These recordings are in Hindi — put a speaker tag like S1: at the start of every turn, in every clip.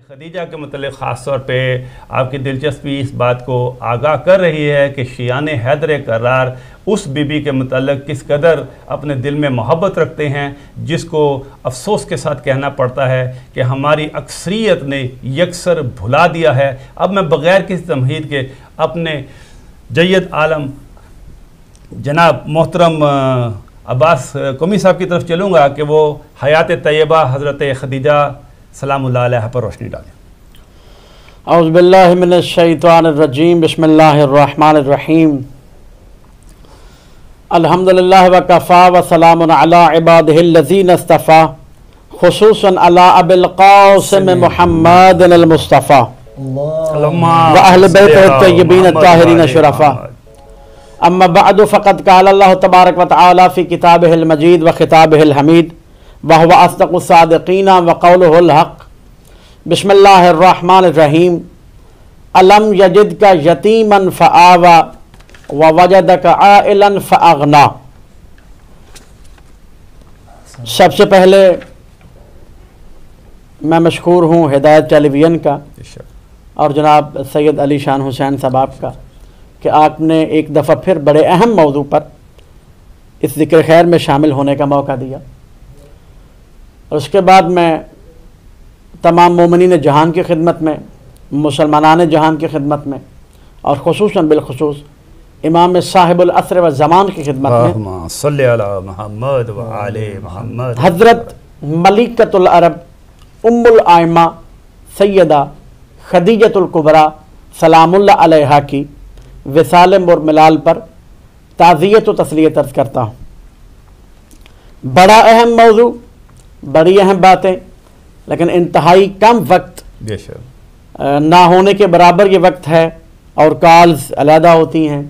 S1: खदीजा के मतलब ख़ास तौर पे आपकी दिलचस्पी इस बात को आगाह कर रही है कि शियाने हैदर करार उस बीबी के मतलब किस कदर अपने दिल में मोहब्बत रखते हैं, जिसको अफसोस के साथ कहना पड़ता है कि हमारी अक्सरियत ने यकसर भुला दिया है। अब मैं बग़ैर किसी तमहीद के अपने जय्यद आलम जनाब मोहतरम अब्बास कौमी साहब की तरफ चलूँगा कि वो हयात तैयबा हज़रत खदीजा सलामुल्लाह अलैहा पर रोशनी डालें।
S2: औज़ु बिल्लाहि मिनश शैतानिर रजीम, बिस्मिल्लाहिर रहमानिर रहीम। अल्हम्दुलिल्लाह व कफ़ा व सलामुन अला इबादिहिल्लज़ीना इस्तफ़ा, खुसूसन अला अबिल क़ासिम मुहम्मदिल मुस्तफ़ा व अहले बैतिहि तय्यबीन ताहिरीन शुरफ़ा। अम्मा बअदु फ़क़द क़ाल अल्लाह तबारक व तआला फ़ी किताबिहिल मजीद व खिताबिहिल हमीद व हुवा अस्दक़ुस सादिक़ीन व क़ौलुहुल हक़। बिस्मिल्लाहिर रहमानिर रहीम। अलम यजिदका यतीमन फ़आवा व वजदका आइलन फ़अग़ना। सबसे पहले मैं मशकूर हूँ हिदायत टेलीविज़न का और जनाब सैयद अली शान हुसैन साहब का कि आपने एक दफ़ा फिर बड़े अहम मौजू पर इस ज़िक्र खैर में शामिल होने का मौका दिया। और उसके बाद मैं तमाम मोमिनीन जहान की खिदमत में, मुसलमानान जहान की खिदमत में और खुसूसन बिलखुसूस इमाम साहिबुल असर व ज़मान की खिदमत में
S1: सल्ली अला मुहम्मद व आले मुहम्मद
S2: हज़रत मलिकतुल अरब उम्मुल आइमा सैयदा खदीजतुल कुबरा सलामुल्लाह अलैहा की विसाल मुरमिलाल पर ताज़ियत व तस्लियत अर्ज़ करता हूँ। बड़ा अहम मौजू, बड़ी अहम बातें, लेकिन इंतहाई कम वक्त ना होने के बराबर ये वक्त है और कॉल्स अलहदा होती हैं,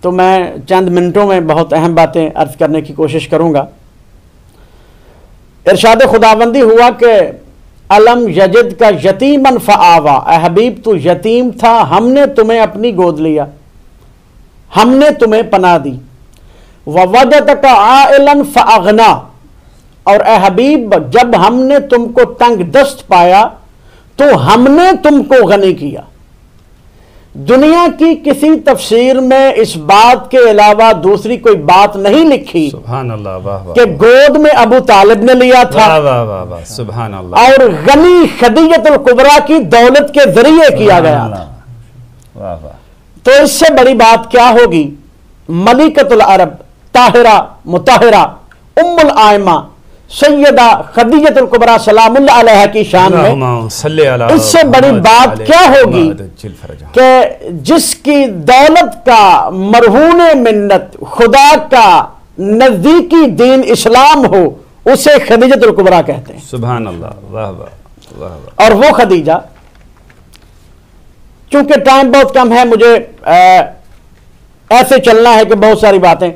S2: तो मैं चंद मिनटों में बहुत अहम बातें अर्ज़ करने की कोशिश करूँगा। इरशाद खुदाबंदी हुआ कि अलम यजिद का यतीमन फ़आवा, ए हबीब तू यतीम था, हमने तुम्हें अपनी गोद लिया, हमने तुम्हें पनाह दी। ववजदका आइलन फ़अग़ना, और ए हबीब जब हमने तुमको तंग दस्त पाया तो हमने तुमको गनी किया। दुनिया की किसी तफसीर में इस बात के अलावा दूसरी कोई बात नहीं लिखी
S1: सुभान अल्लाह, वाह वाह,
S2: कि गोद में अबू तालिब ने लिया था,
S1: वाह वाह वाह, सुभान अल्लाह,
S2: और गनी खदीजतुल कुबरा की दौलत के जरिए किया गया था।
S1: वाह वाह।
S2: तो इससे बड़ी बात क्या होगी? मलिकतुल अरब ताहिरा मुताहिरा उम्मुल आइमा सैयदा खदीजतुल कुबरा सलामुल्लाह अलैहा की शान में इससे बड़ी बात क्या होगी कि जिसकी दौलत का मरहून मिन्नत खुदा का नजदीकी दीन इस्लाम हो, उसे खदीजतुल कुबरा कहते हैं।
S1: सुभान अल्लाह, वाह वाह वाह वाह।
S2: और वो खदीजा, चूंकि टाइम बहुत कम है, मुझे ऐसे चलना है कि बहुत सारी बातें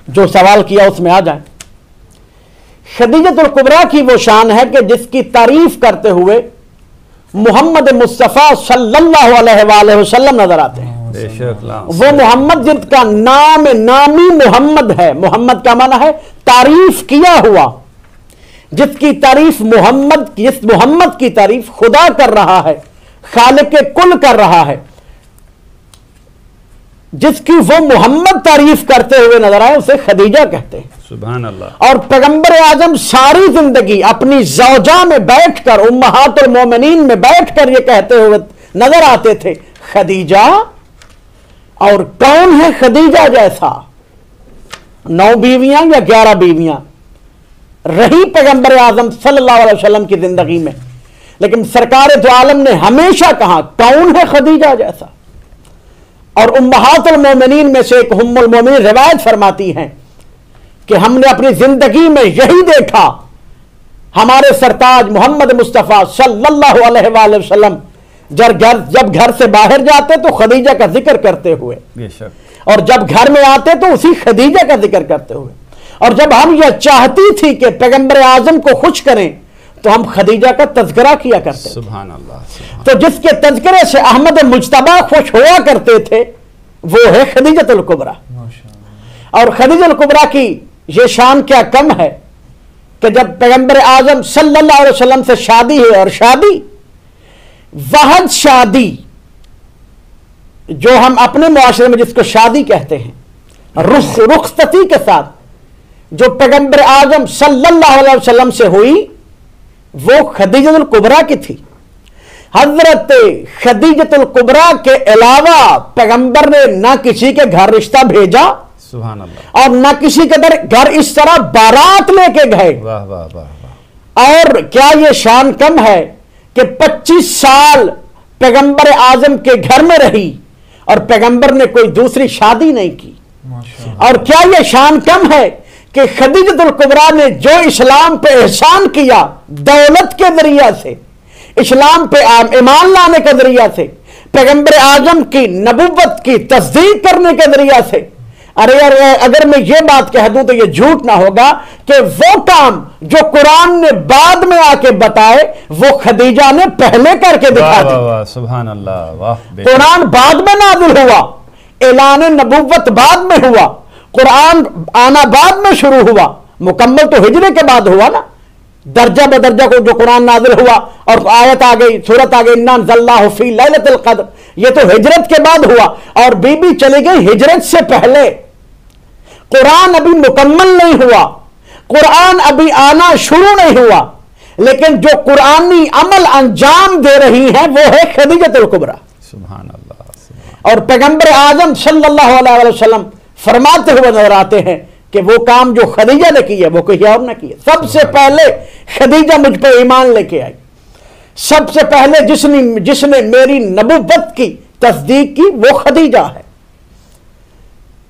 S2: जो सवाल किया उसमें आ जाएं। खदीजतुल कुबरा की वो शान है कि जिसकी तारीफ करते हुए मोहम्मद मुस्तफ़ा सल्लल्लाहु अलैहि वसल्लम नजर आते हैं। वो मोहम्मद जिनका नाम नामी मोहम्मद है, मोहम्मद का माना है तारीफ किया हुआ, जिसकी तारीफ मोहम्मद, जिस मोहम्मद की तारीफ खुदा कर रहा है, खालिक कुल कर रहा है, जिसकी वो मोहम्मद तारीफ करते हुए नजर आए, उसे खदीजा कहते हैं।
S1: सुभान अल्लाह।
S2: और पैगंबर आजम सारी जिंदगी अपनी ज़ौजा में बैठकर, उम्महातुल मोमिनीन में बैठकर ये कहते हुए नजर आते थे, खदीजा। और कौन है खदीजा जैसा? 9 बीवियां या 11 बीवियां रही पैगंबर आजम सल्लल्लाहु अलैहि वसल्लम की जिंदगी में, लेकिन सरकार दो आलम ने हमेशा कहा कौन है खदीजा जैसा। और उम्महातुल मोमिनीन में से एक उम्मुल मोमिनीन रिवायत फरमाती हैं कि हमने अपनी जिंदगी में यही देखा, हमारे सरताज मोहम्मद मुस्तफ़ा सल्लल्लाहु अलैहि वसल्लम जब घर से बाहर जाते तो खदीजा का जिक्र करते हुए, और जब घर में आते तो उसी खदीजा का जिक्र करते हुए। और जब हम यह चाहती थी कि पैगंबर आजम को खुश करें तो हम खदीजा का तज़किरा किया करते।
S1: सुभान अल्लाह।
S2: तो जिसके तज़किरे से अहमद मुज्तबा खुश हुआ करते थे वो है खदीजतुल कुबरा। और खदीजतुल कुबरा की ये शान क्या कम है कि जब पैगंबर आजम सल्लल्लाहु अलैहि वसल्लम से शादी है, और शादी वाहद शादी, जो हम अपने मुआशरे में जिसको शादी कहते हैं, रुखसती के साथ जो पैगंबर आजम सल्लल्लाहु अलैहि वसल्लम से हुई, वो खदीजतुल कुबरा की थी। हजरत खदीजतुल कुबरा के अलावा पैगंबर ने ना किसी के घर रिश्ता भेजा,
S1: सुभान अल्लाह,
S2: और ना किसी के घर इस तरह बारात लेके गए।
S1: वाह वाह वाह वाह।
S2: और क्या ये शान कम है कि 25 साल पैगंबर आजम के घर में रही और पैगंबर ने कोई दूसरी शादी नहीं की। और क्या यह शान कम है कि खदीजतुल कुबरा ने जो इस्लाम पे एहसान किया दौलत के जरिया से, इस्लाम पे ईमान लाने के जरिया से, पैगंबर आजम की नबुव्वत की तस्दीक करने के जरिया से। अरे यार, अगर मैं ये बात कह दूं तो ये झूठ ना होगा कि वो काम जो कुरान ने बाद में आके बताए वो खदीजा ने पहले करके दिखा दी।
S1: सुभान अल्लाह, वाह।
S2: कुरान बाद में नाज़िल हुआ, ऐलान नबुव्वत बाद में हुआ, कुरान आना बाद में शुरू हुआ, मुकम्मल तो हिजरे के बाद हुआ ना। दर्जा बदर्जा को जो कुरान नाज़िल हुआ और आयत आ गई, सूरत आ गई, इन्ना अंज़लनाहु फी लैलतिल क़द्र, ये तो हिजरत के बाद हुआ। और बीबी चली गई हिजरत से पहले। कुरान अभी मुकम्मल नहीं हुआ, कुरान अभी आना शुरू नहीं हुआ, लेकिन जो कुरानी अमल अंजाम दे रही हैं वो है खदीजतुल कुबरा।
S1: सुभान अल्लाह।
S2: और पैगंबर आजम सल्लल्लाहु अलैहि वसल्लम फरमाते हुए नजर आते हैं कि वो काम जो खदीजा ने किया वो कोई और न किया। सबसे पहले खदीजा मुझ पर ईमान लेके आई, सबसे पहले जिसने मेरी नबुव्वत की तस्दीक की वो खदीजा है,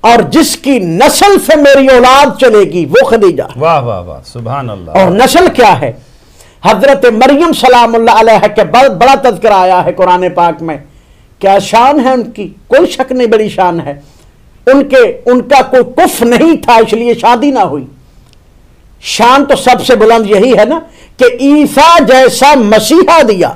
S2: और जिसकी नस्ल से मेरी औलाद चलेगी वो खदीजा।
S1: वाह वाह वाह, सुभान अल्लाह।
S2: और नस्ल क्या है? हजरत मरियम सलामुल्लाह अलैहा के बड़ा तज़किरा आया है कुरान पाक में। क्या शान है उनकी, कोई शक नहीं, बड़ी शान है। उनका कोई कुफ नहीं था इसलिए शादी ना हुई। शान तो सबसे बुलंद यही है ना कि ईसा जैसा मसीहा दिया।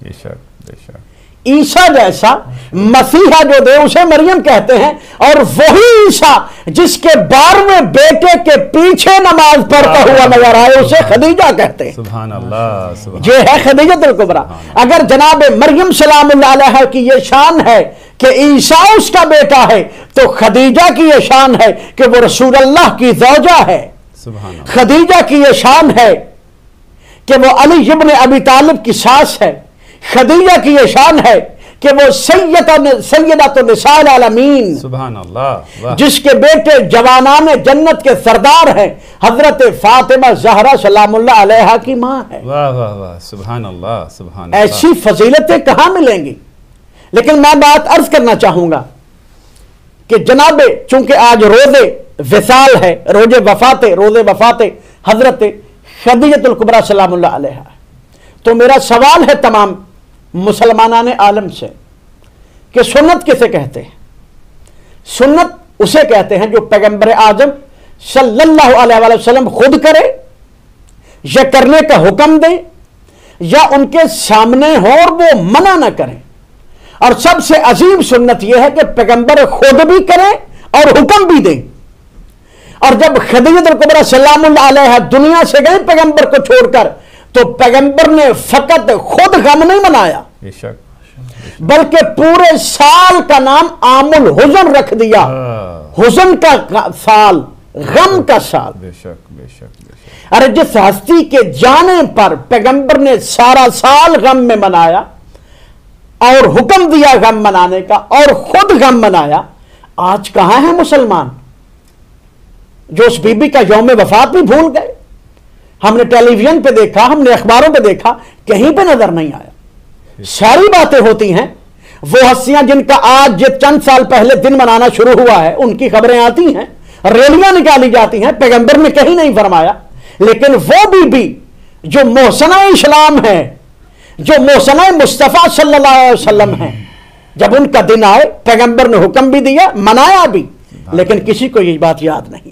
S1: बेशक बेशक।
S2: ईसा जैसा मसीहा जो दे उसे मरियम कहते हैं, और वही ईसा जिसके 12वें बेटे के पीछे नमाज पढ़ता हुआ नजर आए उसे खदीजा कहते हैं।
S1: सुभान अल्लाह, सुभान।
S2: ये है खदीजतुल कुबरा। अगर जनाब मरियम सलामुल्लाह अलैहा की ये शान है कि ईसा उसका बेटा है, तो खदीजा की ये शान है कि वो रसूल अल्लाह की ज़ौजा है।
S1: सुभान अल्लाह।
S2: खदीजा की ये शान है कि वो अली इब्न अबी तालिब की सास है। खदीजा की ये शान है कि वो सैयदतुन निसाइल आलमीन,
S1: सुभान अल्लाह,
S2: जिसके बेटे जवानाने जन्नत के सरदार हैं, हजरत फातिमा ज़हरा सलामुल्लाह अलैहा की मां है।
S1: वाह वाह वाह, सुभान अल्लाह, सुभान अल्लाह।
S2: ऐसी फजीलतें कहां मिलेंगी? लेकिन मैं बात अर्ज करना चाहूंगा कि जनाबे, चूंकि आज रोज़े विसाल है, रोजे वफाते हजरत खदीजतुल कुबरा सलामुल्लाह अलैहा, तो मेरा सवाल है तमाम मुसलमानान आलम से कि सुन्नत किसे कहते हैं? सुन्नत उसे कहते हैं जो पैगंबर आजम सल्लल्लाहु अलैहि वसल्लम खुद करे या करने का हुक्म दे, या उनके सामने हो और वो मना ना करें। और सबसे अजीम सुन्नत यह है कि पैगंबर खुद भी करे और हुक्म भी दे। और जब खदीजतुल कुबरा सलामुल्लाह अलैहा दुनिया से गए पैगंबर को छोड़कर, तो पैगंबर ने फकत खुद गम नहीं मनाया,
S1: बेशक,
S2: बल्कि पूरे साल का नाम आमुल हुज़न रख दिया। हुज़न का साल, गम का साल।
S1: बेशक बेशक बेशक।
S2: अरे जिस हस्ती के जाने पर पैगंबर ने सारा साल गम में मनाया और हुक्म दिया गम मनाने का और खुद गम मनाया, आज कहां है मुसलमान जो उस बीबी का यौम वफात भी भूल गए? हमने टेलीविजन पे देखा, हमने अखबारों पे देखा, कहीं पे नजर नहीं आया। सारी बातें होती हैं, वो हस्तियां जिनका आज ये चंद साल पहले दिन मनाना शुरू हुआ है उनकी खबरें आती हैं, रैलियां निकाली जाती हैं, पैगंबर ने कहीं नहीं फरमाया। लेकिन वो बीबी जो मोहसना इस्लाम है, जो मोहसना मुस्तफ़ा सल्लल्लाहु अलैहि वसल्लम है, जब उनका दिन आए पैगंबर ने हुक्म भी दिया, मनाया भी, लेकिन किसी को ये बात याद नहीं।